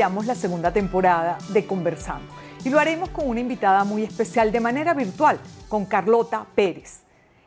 iniciamos la segunda temporada de Conversando y lo haremos con una invitada muy especial de manera virtual, con Carlota Pérez,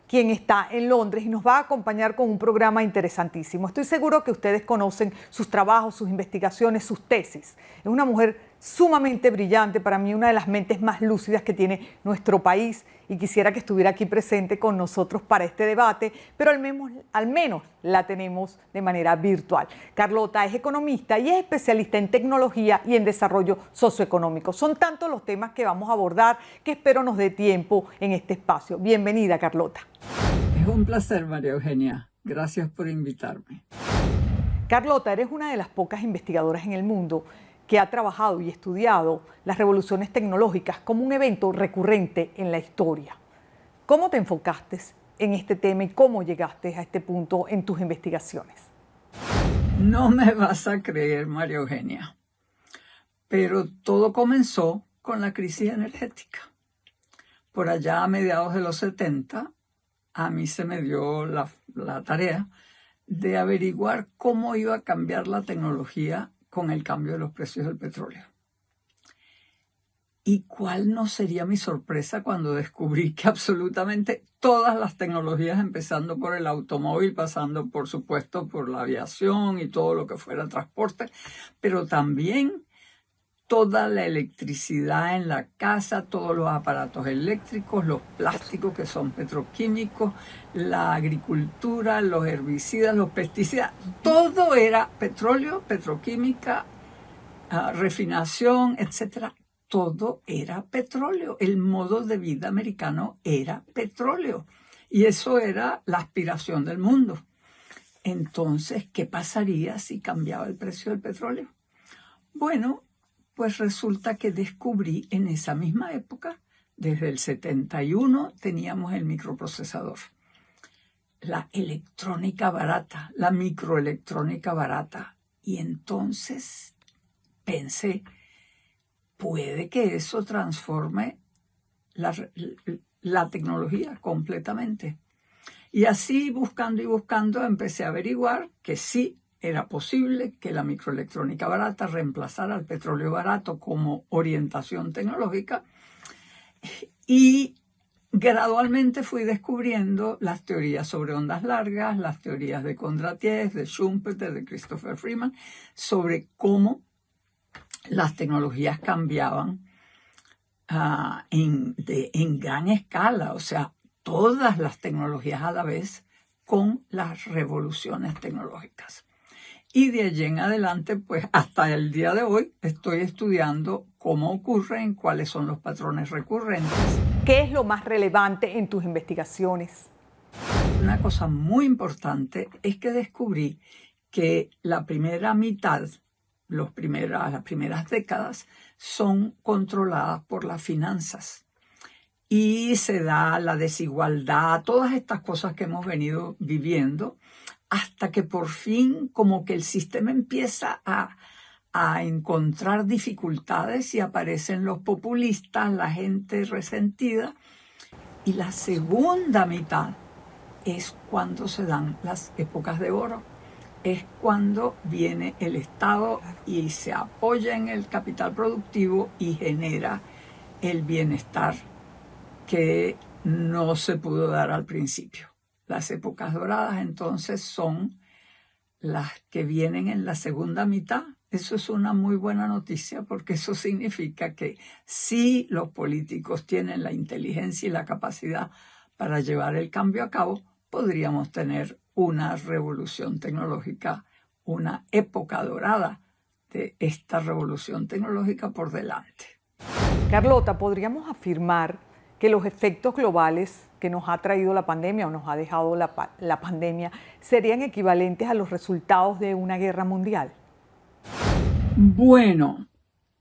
quien está en Londres y nos va a acompañar con un programa interesantísimo. Estoy seguro que ustedes conocen sus trabajos, sus investigaciones, sus tesis. Es una mujer sumamente brillante, para mí una de las mentes más lúcidas que tiene nuestro país y quisiera que estuviera aquí presente con nosotros para este debate, pero al menos la tenemos de manera virtual. Carlota es economista y es especialista en tecnología y en desarrollo socioeconómico. Son tantos los temas que vamos a abordar que espero nos dé tiempo en este espacio. Bienvenida, Carlota. Es un placer, María Eugenia. Gracias por invitarme. Carlota, eres una de las pocas investigadoras en el mundo que ha trabajado y estudiado las revoluciones tecnológicas como un evento recurrente en la historia. ¿Cómo te enfocaste en este tema y cómo llegaste a este punto en tus investigaciones? No me vas a creer, María Eugenia, pero todo comenzó con la crisis energética. Por allá a mediados de los 70, a mí se me dio la tarea de averiguar cómo iba a cambiar la tecnología con el cambio de los precios del petróleo. ¿Y cuál no sería mi sorpresa cuando descubrí que absolutamente todas las tecnologías, empezando por el automóvil, pasando por supuesto por la aviación y todo lo que fuera transporte, pero también toda la electricidad en la casa, todos los aparatos eléctricos, los plásticos que son petroquímicos, la agricultura, los herbicidas, los pesticidas, todo era petróleo, petroquímica, refinación, etcétera. Todo era petróleo. El modo de vida americano era petróleo. Y eso era la aspiración del mundo. Entonces, ¿qué pasaría si cambiaba el precio del petróleo? Bueno, pues resulta que descubrí en esa misma época, desde el 71, teníamos el microprocesador. La electrónica barata, la microelectrónica barata. Y entonces pensé, puede que eso transforme la tecnología completamente. Y así, buscando y buscando, empecé a averiguar que sí era posible que la microelectrónica barata reemplazara al petróleo barato como orientación tecnológica. Y gradualmente fui descubriendo las teorías sobre ondas largas, las teorías de Kondratiev, de Schumpeter, de Christopher Freeman, sobre cómo las tecnologías cambiaban en gran escala, o sea, todas las tecnologías a la vez con las revoluciones tecnológicas. Y de allí en adelante, pues hasta el día de hoy, estoy estudiando cómo ocurren, cuáles son los patrones recurrentes. ¿Qué es lo más relevante en tus investigaciones? Una cosa muy importante es que descubrí que la primera mitad, las primeras décadas, son controladas por las finanzas. Y se da la desigualdad, todas estas cosas que hemos venido viviendo, hasta que por fin como que el sistema empieza a encontrar dificultades y aparecen los populistas, la gente resentida. Y la segunda mitad es cuando se dan las épocas de oro. Es cuando viene el Estado y se apoya en el capital productivo y genera el bienestar que no se pudo dar al principio. Las épocas doradas entonces son las que vienen en la segunda mitad. Eso es una muy buena noticia porque eso significa que si los políticos tienen la inteligencia y la capacidad para llevar el cambio a cabo, podríamos tener una revolución tecnológica, una época dorada de esta revolución tecnológica por delante. Carlota, ¿podríamos afirmar que los efectos globales que nos ha traído la pandemia o nos ha dejado la pandemia serían equivalentes a los resultados de una guerra mundial? Bueno,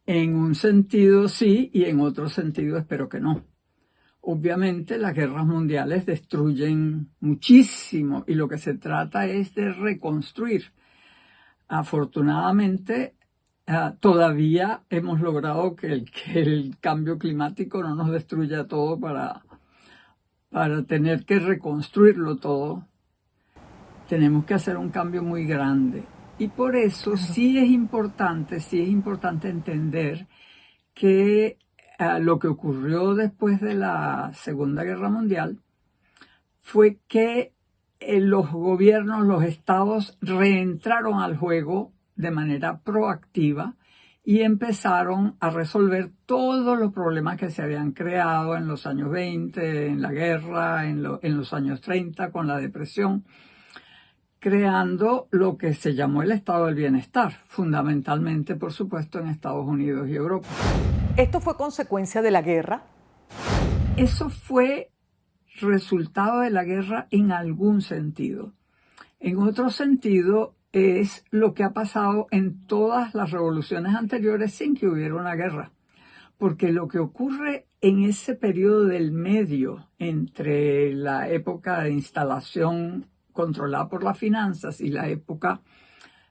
en un sentido sí y en otro sentido espero que no. Obviamente las guerras mundiales destruyen muchísimo y lo que se trata es de reconstruir. Afortunadamente, todavía hemos logrado que el cambio climático no nos destruya todo para tener que reconstruirlo todo. Tenemos que hacer un cambio muy grande. Y por eso sí es importante entender que lo que ocurrió después de la Segunda Guerra Mundial fue que los gobiernos, los estados reentraron al juego de manera proactiva y empezaron a resolver todos los problemas que se habían creado en los años 20, en la guerra, en los años 30, con la depresión, creando lo que se llamó el estado del bienestar, fundamentalmente, por supuesto, en Estados Unidos y Europa. ¿Esto fue consecuencia de la guerra? Eso fue resultado de la guerra en algún sentido. En otro sentido, es lo que ha pasado en todas las revoluciones anteriores sin que hubiera una guerra. Porque lo que ocurre en ese periodo del medio entre la época de instalación controlada por las finanzas y la época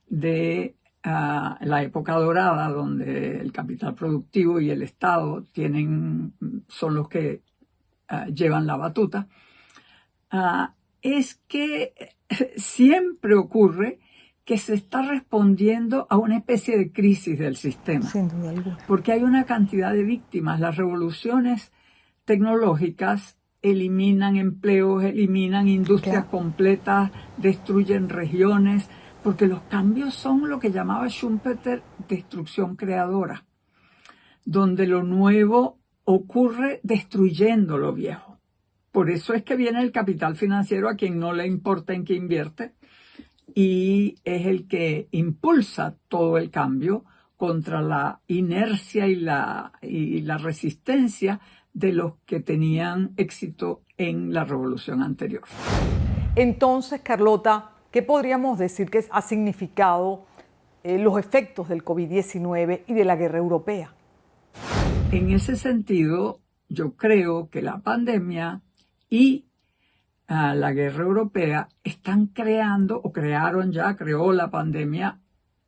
de la época dorada, donde el capital productivo y el Estado son los que llevan la batuta, es que siempre ocurre que se está respondiendo a una especie de crisis del sistema. Sin duda alguna. Porque hay una cantidad de víctimas. Las revoluciones tecnológicas eliminan empleos, eliminan industrias completas, destruyen regiones, porque los cambios son lo que llamaba Schumpeter destrucción creadora, donde lo nuevo ocurre destruyendo lo viejo. Por eso es que viene el capital financiero a quien no le importa en qué invierte y es el que impulsa todo el cambio contra la inercia y la resistencia de los que tenían éxito en la revolución anterior. Entonces, Carlota, ¿qué podríamos decir que ha significado los efectos del COVID-19 y de la guerra europea? En ese sentido, yo creo que la pandemia y la guerra europea están creando, o creó la pandemia,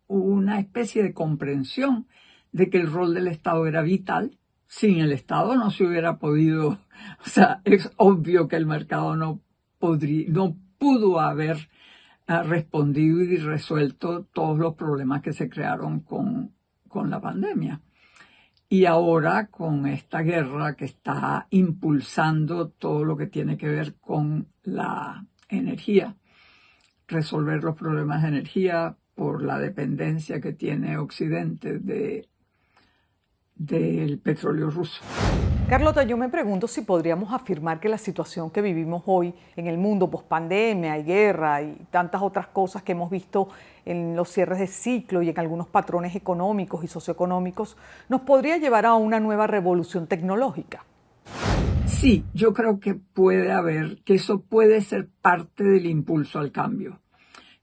una especie de comprensión de que el rol del Estado era vital. Sin el Estado no se hubiera podido, o sea, es obvio que el mercado no pudo haber respondido y resuelto todos los problemas que se crearon con la pandemia. Y ahora con esta guerra que está impulsando todo lo que tiene que ver con la energía, resolver los problemas de energía por la dependencia que tiene Occidente del petróleo ruso. Carlota, yo me pregunto si podríamos afirmar que la situación que vivimos hoy en el mundo, pospandemia y guerra y tantas otras cosas que hemos visto en los cierres de ciclo y en algunos patrones económicos y socioeconómicos, nos podría llevar a una nueva revolución tecnológica. Sí, yo creo que eso puede ser parte del impulso al cambio.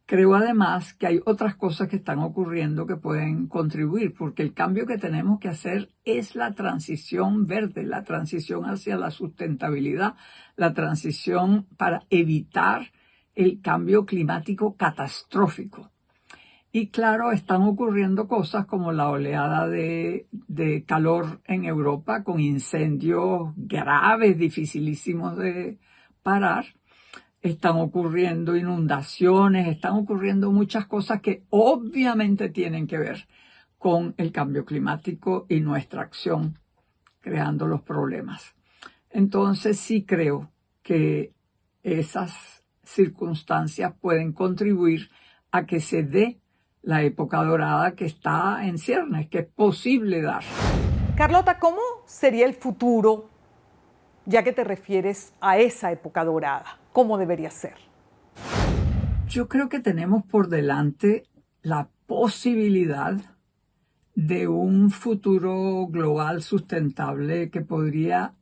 Creo además que hay otras cosas que están ocurriendo que pueden contribuir, porque el cambio que tenemos que hacer es la transición verde, la transición hacia la sustentabilidad, la transición para evitar el cambio climático catastrófico. Y claro, están ocurriendo cosas como la oleada de calor en Europa con incendios graves, dificilísimos de parar. Están ocurriendo inundaciones, están ocurriendo muchas cosas que obviamente tienen que ver con el cambio climático y nuestra acción creando los problemas. Entonces sí creo que esas circunstancias pueden contribuir a que se dé la época dorada que está en ciernes, que es posible dar. Carlota, ¿cómo sería el futuro, ya que te refieres a esa época dorada? ¿Cómo debería ser? Yo creo que tenemos por delante la posibilidad de un futuro global sustentable que podría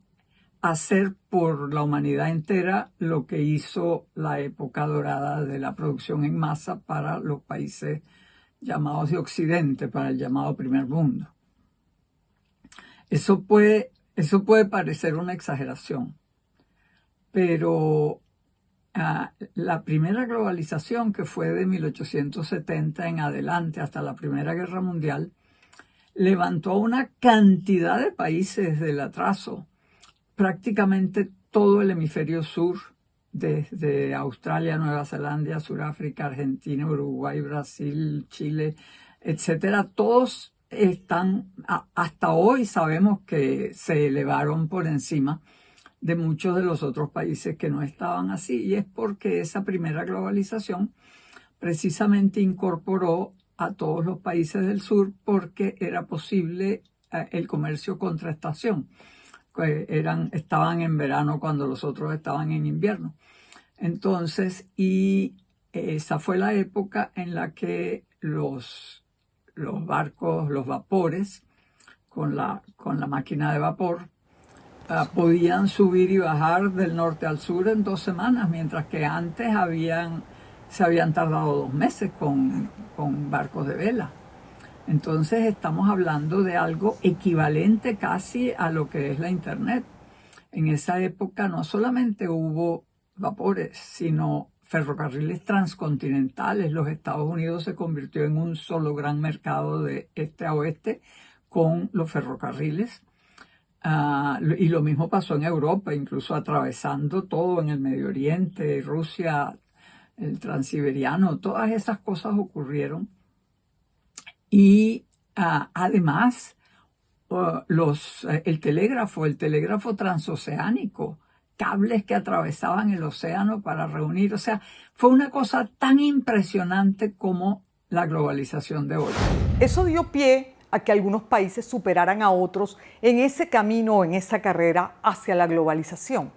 hacer por la humanidad entera lo que hizo la época dorada de la producción en masa para los países llamados de Occidente, para el llamado primer mundo. Eso puede parecer una exageración, pero la primera globalización, que fue de 1870 en adelante hasta la Primera Guerra Mundial, levantó a una cantidad de países del atraso. Prácticamente todo el hemisferio sur desde Australia, Nueva Zelanda, Sudáfrica, Argentina, Uruguay, Brasil, Chile, etcétera, todos están, hasta hoy sabemos que se elevaron por encima de muchos de los otros países que no estaban así, y es porque esa primera globalización precisamente incorporó a todos los países del sur porque era posible el comercio contraestación. Estaban en verano cuando los otros estaban en invierno. Entonces, y esa fue la época en la que los barcos, los vapores, con la máquina de vapor, podían subir y bajar del norte al sur en 2 semanas, mientras que antes se habían tardado 2 meses con barcos de vela. Entonces estamos hablando de algo equivalente casi a lo que es la Internet. En esa época no solamente hubo vapores, sino ferrocarriles transcontinentales. Los Estados Unidos se convirtió en un solo gran mercado de este a oeste con los ferrocarriles. Y lo mismo pasó en Europa, incluso atravesando todo en el Medio Oriente, Rusia, el Transiberiano, todas esas cosas ocurrieron. Y además, el telégrafo transoceánico, cables que atravesaban el océano para reunir. O sea, fue una cosa tan impresionante como la globalización de hoy. Eso dio pie a que algunos países superaran a otros en ese camino, en esa carrera hacia la globalización.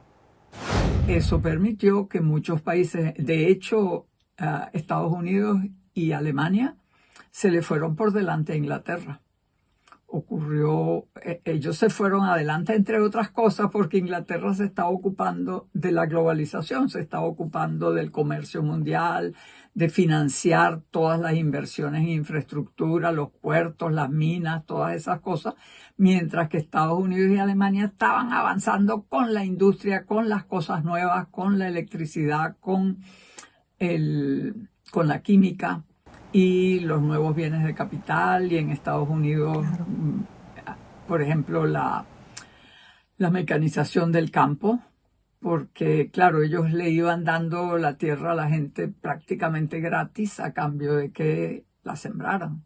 Eso permitió que muchos países, de hecho, Estados Unidos y Alemania, se le fueron por delante a Inglaterra. Ellos se fueron adelante, entre otras cosas, porque Inglaterra se estaba ocupando de la globalización, se estaba ocupando del comercio mundial, de financiar todas las inversiones en infraestructura, los puertos, las minas, todas esas cosas, mientras que Estados Unidos y Alemania estaban avanzando con la industria, con las cosas nuevas, con la electricidad, con la química y los nuevos bienes de capital. Y en Estados Unidos, claro, por ejemplo, la mecanización del campo, porque, claro, ellos le iban dando la tierra a la gente prácticamente gratis a cambio de que la sembraran.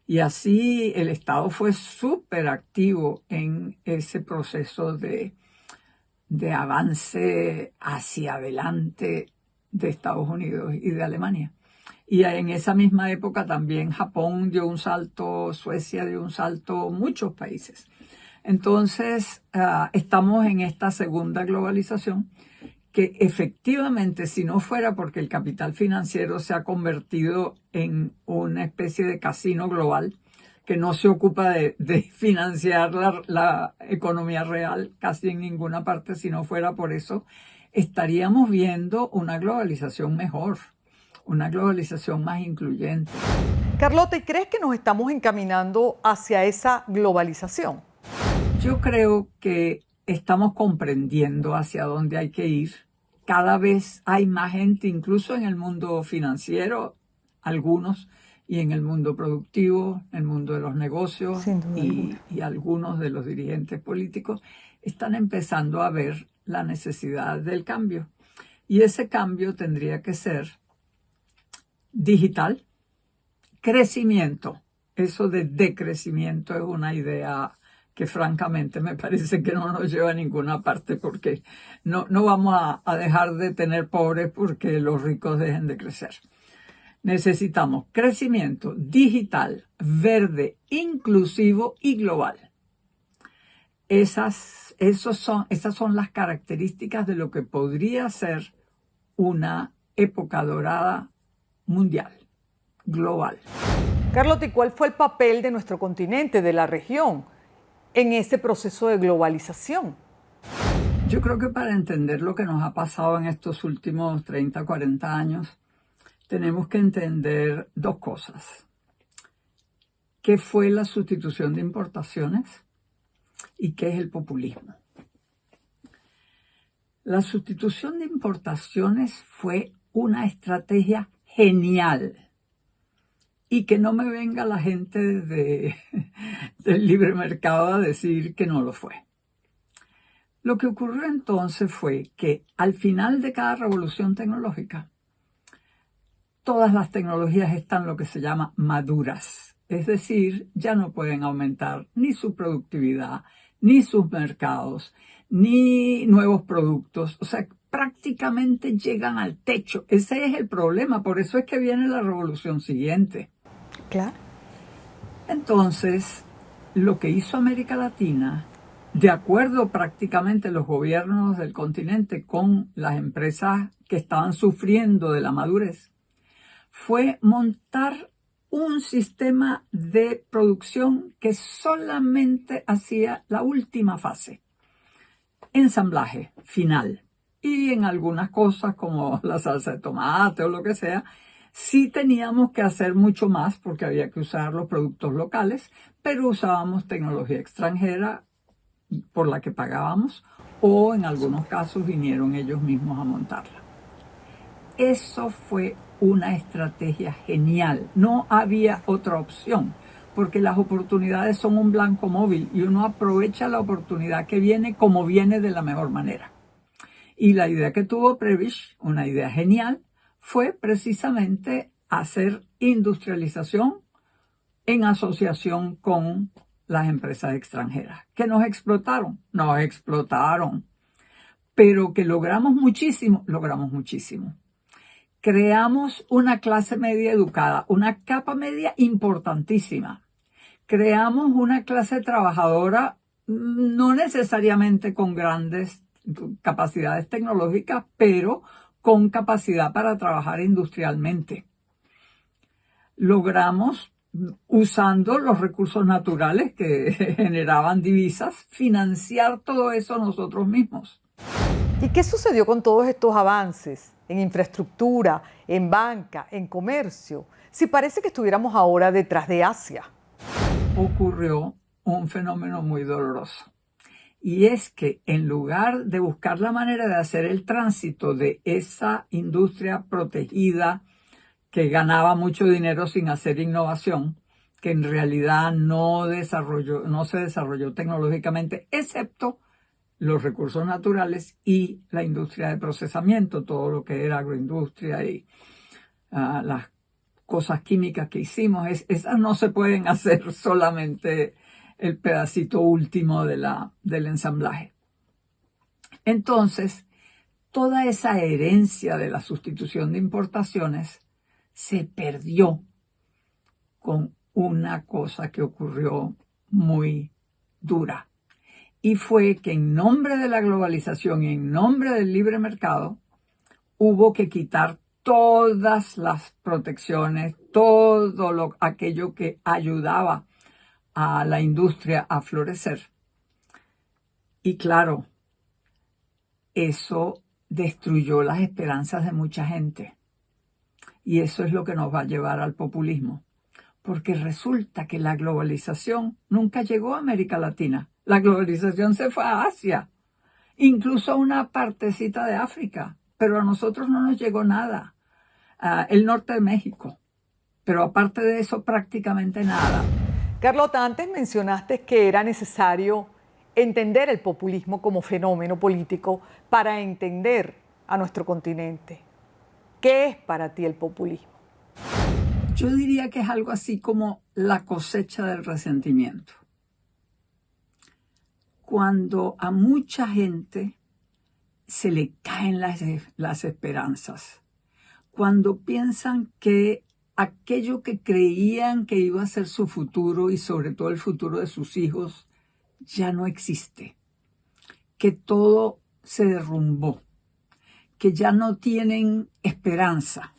Y así el Estado fue súper activo en ese proceso de avance hacia adelante de Estados Unidos y de Alemania. Y en esa misma época también Japón dio un salto, Suecia dio un salto, muchos países. Entonces, estamos en esta segunda globalización que efectivamente, si no fuera porque el capital financiero se ha convertido en una especie de casino global que no se ocupa de financiar la economía real casi en ninguna parte, si no fuera por eso, estaríamos viendo una globalización mejor, una globalización más incluyente. Carlota, ¿y crees que nos estamos encaminando hacia esa globalización? Yo creo que estamos comprendiendo hacia dónde hay que ir. Cada vez hay más gente, incluso en el mundo financiero, algunos, y en el mundo productivo, en el mundo de los negocios, y algunos de los dirigentes políticos están empezando a ver la necesidad del cambio. Y ese cambio tendría que ser digital, crecimiento. Eso de decrecimiento es una idea que francamente me parece que no nos lleva a ninguna parte, porque no vamos a dejar de tener pobres porque los ricos dejen de crecer. Necesitamos crecimiento digital, verde, inclusivo y global. Esas son las características de lo que podría ser una época dorada mundial, global. Carlota, ¿y cuál fue el papel de nuestro continente, de la región, en ese proceso de globalización? Yo creo que para entender lo que nos ha pasado en estos últimos 30, 40 años, tenemos que entender 2 cosas. ¿Qué fue la sustitución de importaciones y qué es el populismo? La sustitución de importaciones fue una estrategia genial. Y que no me venga la gente del libre mercado a decir que no lo fue. Lo que ocurrió entonces fue que al final de cada revolución tecnológica, todas las tecnologías están lo que se llama maduras. Es decir, ya no pueden aumentar ni su productividad, ni sus mercados, ni nuevos productos. O sea, prácticamente llegan al techo. Ese es el problema. Por eso es que viene la revolución siguiente. Claro. Entonces, lo que hizo América Latina, de acuerdo prácticamente los gobiernos del continente con las empresas que estaban sufriendo de la madurez, fue montar un sistema de producción que solamente hacía la última fase, ensamblaje final. Y en algunas cosas como la salsa de tomate o lo que sea, sí teníamos que hacer mucho más porque había que usar los productos locales, pero usábamos tecnología extranjera por la que pagábamos o en algunos casos vinieron ellos mismos a montarla. Eso fue una estrategia genial. No había otra opción, porque las oportunidades son un blanco móvil y uno aprovecha la oportunidad que viene como viene de la mejor manera. Y la idea que tuvo Prebisch, una idea genial, fue precisamente hacer industrialización en asociación con las empresas extranjeras, que nos explotaron, pero que logramos muchísimo. Creamos una clase media educada, una capa media importantísima. Creamos una clase trabajadora no necesariamente con grandes capacidades tecnológicas, pero con capacidad para trabajar industrialmente. Logramos, usando los recursos naturales que generaban divisas, financiar todo eso nosotros mismos. ¿Y qué sucedió con todos estos avances en infraestructura, en banca, en comercio? Si parece que estuviéramos ahora detrás de Asia. Ocurrió un fenómeno muy doloroso. Y es que en lugar de buscar la manera de hacer el tránsito de esa industria protegida que ganaba mucho dinero sin hacer innovación, que en realidad no se desarrolló tecnológicamente, excepto los recursos naturales y la industria de procesamiento, todo lo que era agroindustria y las cosas químicas que hicimos, esas no se pueden hacer solamente el pedacito último del ensamblaje. Entonces, toda esa herencia de la sustitución de importaciones se perdió con una cosa que ocurrió muy dura. Y fue que en nombre de la globalización y en nombre del libre mercado, hubo que quitar todas las protecciones, todo aquello que ayudaba a la industria a florecer. Y claro, eso destruyó las esperanzas de mucha gente. Y eso es lo que nos va a llevar al populismo. Porque resulta que la globalización nunca llegó a América Latina. La globalización se fue a Asia, incluso a una partecita de África, pero a nosotros no nos llegó nada. El norte de México, pero aparte de eso prácticamente nada. Carlota, antes mencionaste que era necesario entender el populismo como fenómeno político para entender a nuestro continente. ¿Qué es para ti el populismo? Yo diría que es algo así como la cosecha del resentimiento. Cuando a mucha gente se le caen las esperanzas, cuando piensan que aquello que creían que iba a ser su futuro y sobre todo el futuro de sus hijos ya no existe, que todo se derrumbó, que ya no tienen esperanza.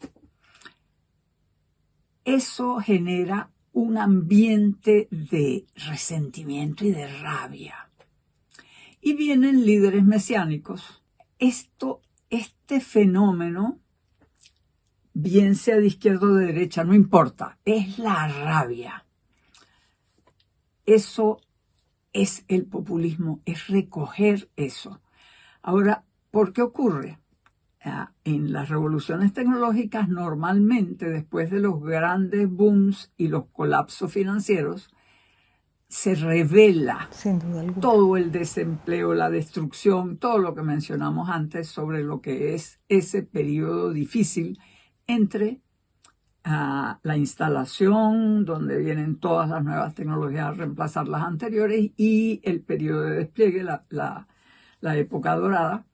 Eso genera un ambiente de resentimiento y de rabia. Y vienen líderes mesiánicos. Este fenómeno, bien sea de izquierda o de derecha, no importa, es la rabia. Eso es el populismo, es recoger eso. Ahora, ¿por qué ocurre? En las revoluciones tecnológicas, normalmente, después de los grandes booms y los colapsos financieros, se revela Sin duda alguna todo el desempleo, la destrucción, todo lo que mencionamos antes sobre lo que es ese periodo difícil entre la instalación, donde vienen todas las nuevas tecnologías a reemplazar las anteriores, y el periodo de despliegue, la época dorada,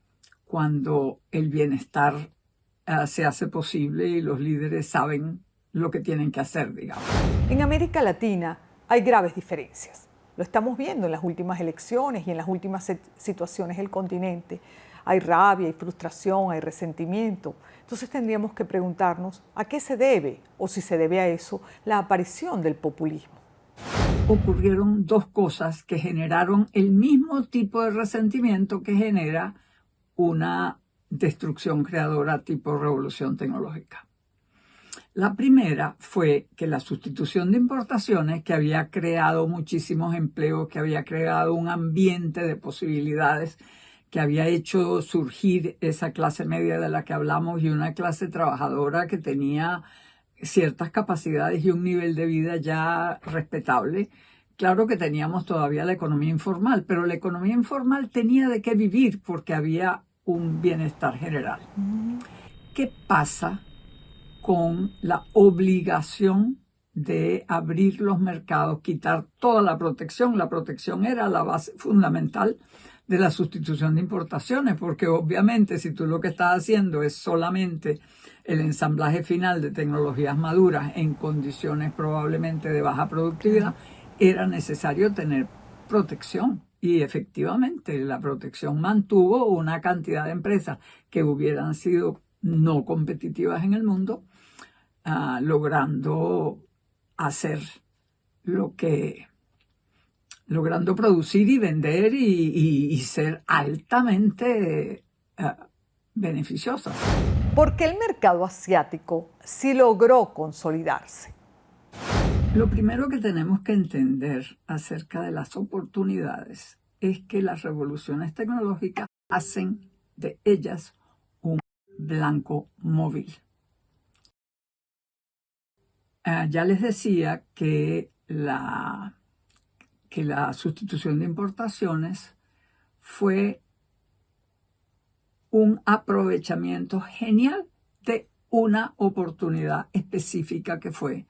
cuando el bienestar se hace posible y los líderes saben lo que tienen que hacer, digamos. En América Latina hay graves diferencias. Lo estamos viendo en las últimas elecciones y en las últimas situaciones del continente. Hay rabia, hay frustración, hay resentimiento. Entonces tendríamos que preguntarnos a qué se debe, o si se debe a eso, la aparición del populismo. Ocurrieron dos cosas que generaron el mismo tipo de resentimiento que genera una destrucción creadora tipo revolución tecnológica. La primera fue que la sustitución de importaciones, que había creado muchísimos empleos, que había creado un ambiente de posibilidades, que había hecho surgir esa clase media de la que hablamos y una clase trabajadora que tenía ciertas capacidades y un nivel de vida ya respetable. Claro que teníamos todavía la economía informal, pero la economía informal tenía de qué vivir porque había un bienestar general. ¿Qué pasa con la obligación de abrir los mercados, quitar toda la protección? La protección era la base fundamental de la sustitución de importaciones, porque obviamente si tú lo que estás haciendo es solamente el ensamblaje final de tecnologías maduras en condiciones probablemente de baja productividad, era necesario tener protección. Y efectivamente la protección mantuvo una cantidad de empresas que hubieran sido no competitivas en el mundo, logrando producir y vender y ser altamente beneficiosas. ¿Por qué el mercado asiático sí logró consolidarse? Lo primero que tenemos que entender acerca de las oportunidades es que las revoluciones tecnológicas hacen de ellas un blanco móvil. Ya les decía que la sustitución de importaciones fue un aprovechamiento genial de una oportunidad específica que fue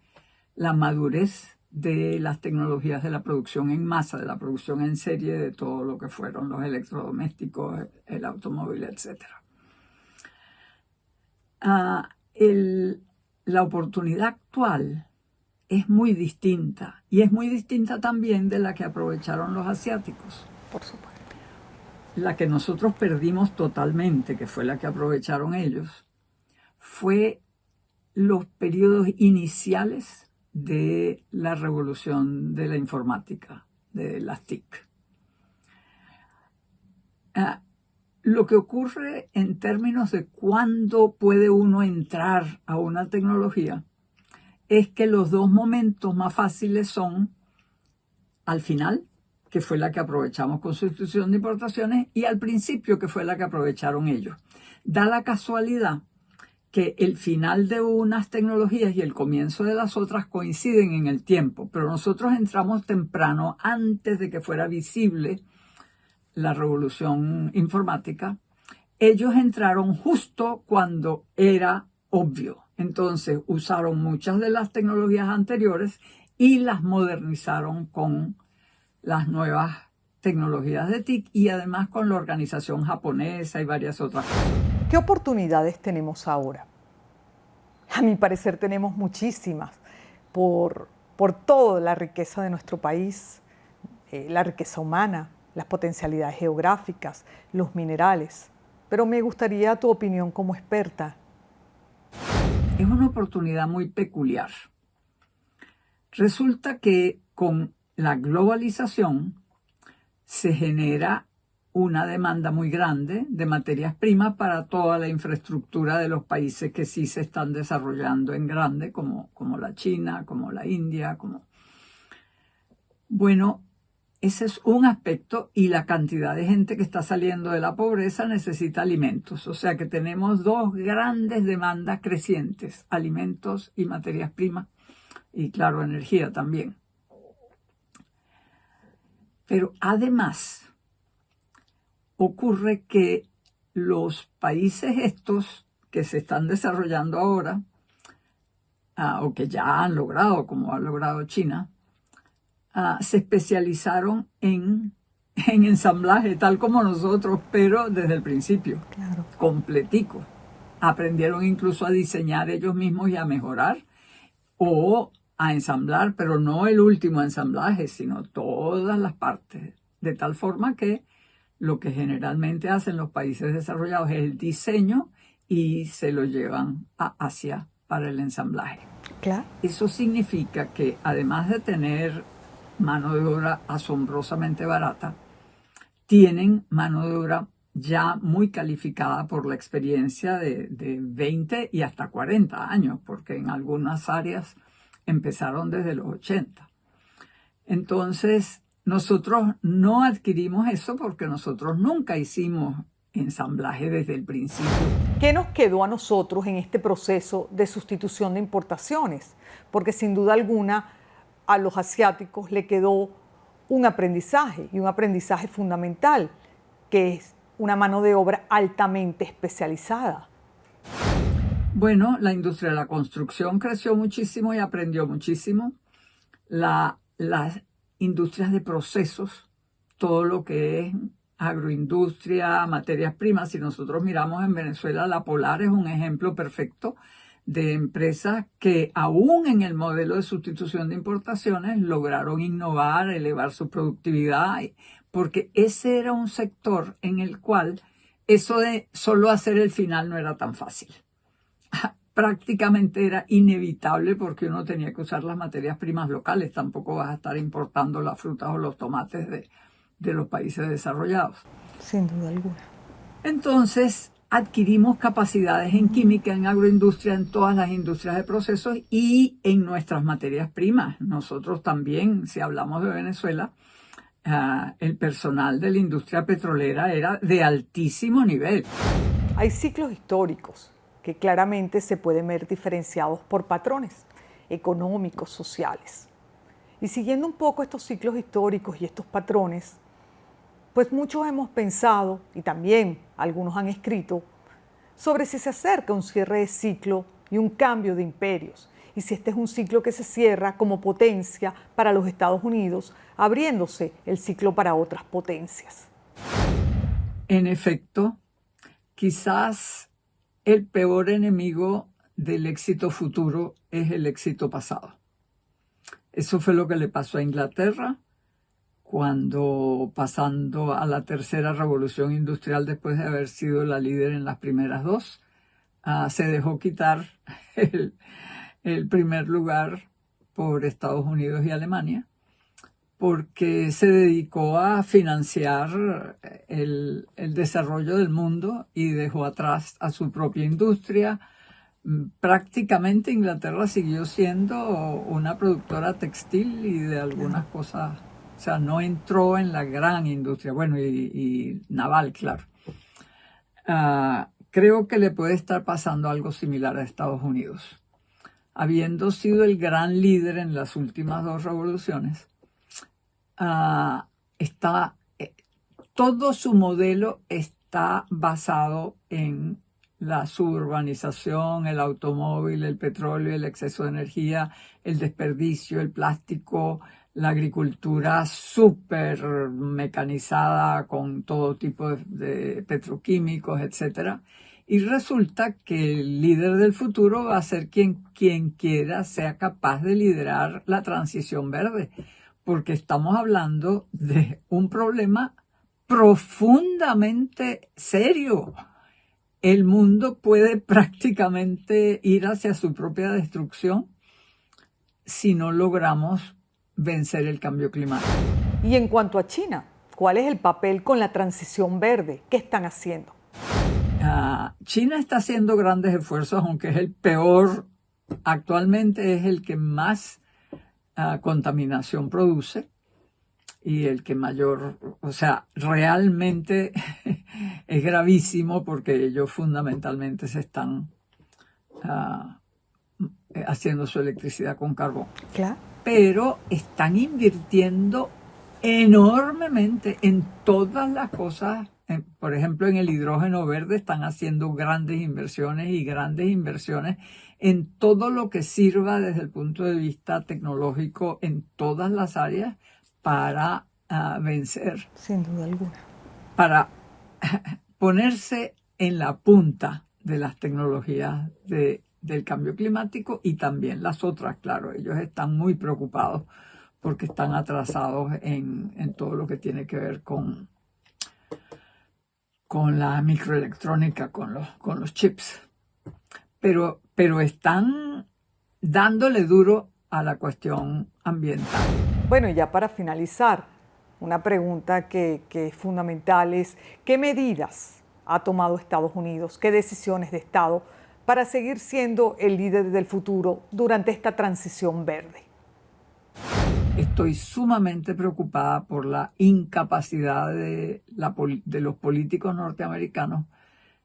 la madurez de las tecnologías de la producción en masa, de la producción en serie, de todo lo que fueron los electrodomésticos, el automóvil, etc. La oportunidad actual es muy distinta, y es muy distinta también de la que aprovecharon los asiáticos. Por supuesto. La que nosotros perdimos totalmente, que fue la que aprovecharon ellos, fue los periodos iniciales de la revolución de la informática, de las TIC. Lo que ocurre en términos de cuándo puede uno entrar a una tecnología es que los dos momentos más fáciles son al final, que fue la que aprovechamos con sustitución de importaciones, y al principio, que fue la que aprovecharon ellos. Da la casualidad que el final de unas tecnologías y el comienzo de las otras coinciden en el tiempo, pero nosotros entramos temprano, antes de que fuera visible la revolución informática. Ellos entraron justo cuando era obvio. Entonces usaron muchas de las tecnologías anteriores y las modernizaron con las nuevas tecnologías de TIC y además con la organización japonesa y varias otras cosas. ¿Qué oportunidades tenemos ahora? A mi parecer tenemos muchísimas por toda la riqueza de nuestro país, la riqueza humana, las potencialidades geográficas, los minerales. Pero me gustaría tu opinión como experta. Es una oportunidad muy peculiar. Resulta que con la globalización se genera una demanda muy grande de materias primas para toda la infraestructura de los países que sí se están desarrollando en grande, como la China, como la India, Bueno, ese es un aspecto, y la cantidad de gente que está saliendo de la pobreza necesita alimentos. O sea que tenemos dos grandes demandas crecientes, alimentos y materias primas, y claro, energía también. Pero además ocurre que los países estos que se están desarrollando ahora, o que ya han logrado, como ha logrado China, se especializaron en ensamblaje, tal como nosotros, pero desde el principio, Claro. completico. Aprendieron incluso a diseñar ellos mismos y a mejorar, o a ensamblar, pero no el último ensamblaje, sino todas las partes, de tal forma que lo que generalmente hacen los países desarrollados es el diseño y se lo llevan a Asia para el ensamblaje. Claro. Eso significa que además de tener mano de obra asombrosamente barata, tienen mano de obra ya muy calificada por la experiencia de 20 y hasta 40 años, porque en algunas áreas empezaron desde los 80. Entonces, nosotros no adquirimos eso porque nosotros nunca hicimos ensamblaje desde el principio. ¿Qué nos quedó a nosotros en este proceso de sustitución de importaciones? Porque sin duda alguna a los asiáticos le quedó un aprendizaje y un aprendizaje fundamental, que es una mano de obra altamente especializada. Bueno, la industria de la construcción creció muchísimo y aprendió muchísimo. Las industrias de procesos, todo lo que es agroindustria, materias primas. Si nosotros miramos en Venezuela, la Polar es un ejemplo perfecto de empresas que aún en el modelo de sustitución de importaciones lograron innovar, elevar su productividad, porque ese era un sector en el cual eso de solo hacer el final no era tan fácil. Prácticamente era inevitable porque uno tenía que usar las materias primas locales, tampoco vas a estar importando las frutas o los tomates de los países desarrollados. Sin duda alguna. Entonces, adquirimos capacidades en química, en agroindustria, en todas las industrias de procesos y en nuestras materias primas. Nosotros también, si hablamos de Venezuela, el personal de la industria petrolera era de altísimo nivel. Hay ciclos históricos que claramente se pueden ver diferenciados por patrones económicos, sociales. Y siguiendo un poco estos ciclos históricos y estos patrones, pues muchos hemos pensado, y también algunos han escrito, sobre si se acerca un cierre de ciclo y un cambio de imperios, y si este es un ciclo que se cierra como potencia para los Estados Unidos, abriéndose el ciclo para otras potencias. En efecto, quizás el peor enemigo del éxito futuro es el éxito pasado. Eso fue lo que le pasó a Inglaterra cuando, pasando a la tercera revolución industrial después de haber sido la líder en las primeras dos, se dejó quitar el primer lugar por Estados Unidos y Alemania, porque se dedicó a financiar el desarrollo del mundo y dejó atrás a su propia industria. Prácticamente Inglaterra siguió siendo una productora textil y de algunas cosas, o sea, no entró en la gran industria, bueno, y naval, claro. Creo que le puede estar pasando algo similar a Estados Unidos. Habiendo sido el gran líder en las últimas dos revoluciones, todo su modelo está basado en la suburbanización, el automóvil, el petróleo, el exceso de energía, el desperdicio, el plástico, la agricultura súper mecanizada con todo tipo de petroquímicos, etc. Y resulta que el líder del futuro va a ser quien quiera sea capaz de liderar la transición verde, porque estamos hablando de un problema profundamente serio. El mundo puede prácticamente ir hacia su propia destrucción si no logramos vencer el cambio climático. Y en cuanto a China, ¿cuál es el papel con la transición verde? ¿Qué están haciendo? China está haciendo grandes esfuerzos, aunque es el peor, actualmente es el que más contaminación produce y el que mayor, o sea, realmente es gravísimo porque ellos fundamentalmente se están haciendo su electricidad con carbón. Claro. Pero están invirtiendo enormemente en todas las cosas. Por ejemplo, en el hidrógeno verde están haciendo grandes inversiones en todo lo que sirva desde el punto de vista tecnológico en todas las áreas para vencer. Sin duda alguna. Para ponerse en la punta de las tecnologías del cambio climático y también las otras, claro. Ellos están muy preocupados porque están atrasados en todo lo que tiene que ver con la microelectrónica, con los chips. Pero están dándole duro a la cuestión ambiental. Bueno, y ya para finalizar, una pregunta que es fundamental es, ¿qué medidas ha tomado Estados Unidos, qué decisiones de Estado para seguir siendo el líder del futuro durante esta transición verde? Estoy sumamente preocupada por la incapacidad de los políticos norteamericanos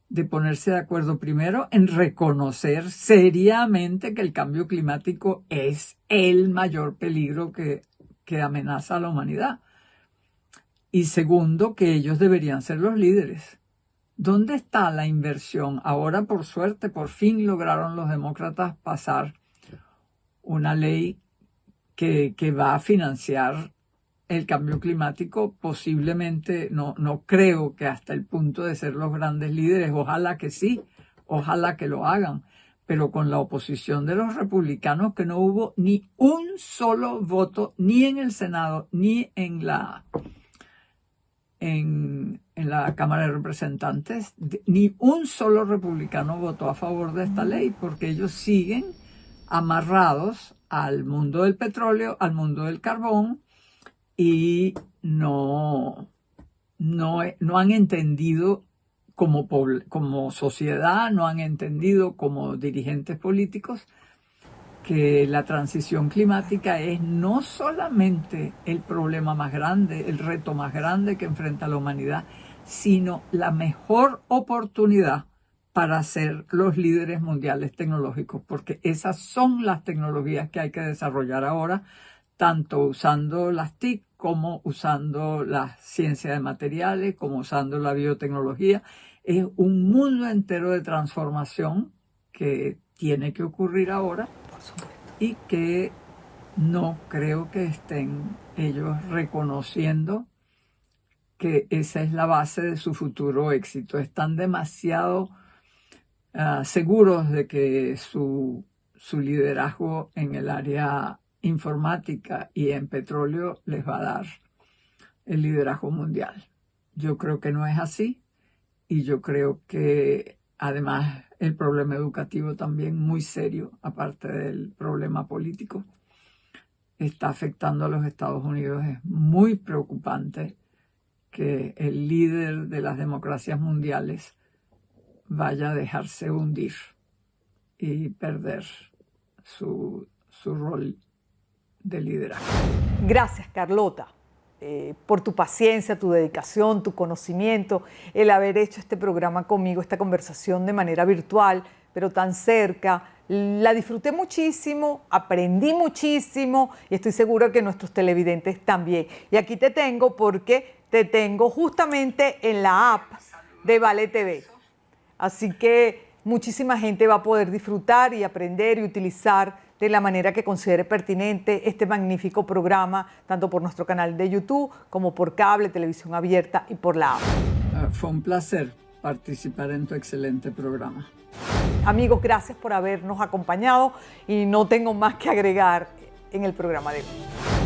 de ponerse de acuerdo primero en reconocer seriamente que el cambio climático es el mayor peligro que amenaza a la humanidad. Y segundo, que ellos deberían ser los líderes. ¿Dónde está la inversión? Ahora, por suerte, por fin lograron los demócratas pasar una ley que va a financiar el cambio climático, posiblemente, no creo que hasta el punto de ser los grandes líderes, ojalá que sí, ojalá que lo hagan, pero con la oposición de los republicanos, que no hubo ni un solo voto, ni en el Senado, ni en la Cámara de Representantes, ni un solo republicano votó a favor de esta ley, porque ellos siguen amarrados al mundo del petróleo, al mundo del carbón, y no han entendido como sociedad, no han entendido como dirigentes políticos que la transición climática es no solamente el problema más grande, el reto más grande que enfrenta la humanidad, sino la mejor oportunidad para ser los líderes mundiales tecnológicos, porque esas son las tecnologías que hay que desarrollar ahora, tanto usando las TIC como usando la ciencia de materiales, como usando la biotecnología. Es un mundo entero de transformación que tiene que ocurrir ahora y que no creo que estén ellos reconociendo que esa es la base de su futuro éxito. Están demasiado seguros de que su liderazgo en el área informática y en petróleo les va a dar el liderazgo mundial. Yo creo que no es así, y yo creo que además el problema educativo también muy serio, aparte del problema político, está afectando a los Estados Unidos. Es muy preocupante que el líder de las democracias mundiales vaya a dejarse hundir y perder su rol de liderazgo. Gracias, Carlota, por tu paciencia, tu dedicación, tu conocimiento, el haber hecho este programa conmigo, esta conversación de manera virtual, pero tan cerca. La disfruté muchísimo, aprendí muchísimo y estoy segura que nuestros televidentes también. Y aquí te tengo porque te tengo justamente en la app de Vale TV. Así que muchísima gente va a poder disfrutar y aprender y utilizar de la manera que considere pertinente este magnífico programa, tanto por nuestro canal de YouTube como por cable, televisión abierta y por la app. Fue un placer participar en tu excelente programa. Amigos, gracias por habernos acompañado y no tengo más que agregar en el programa de hoy.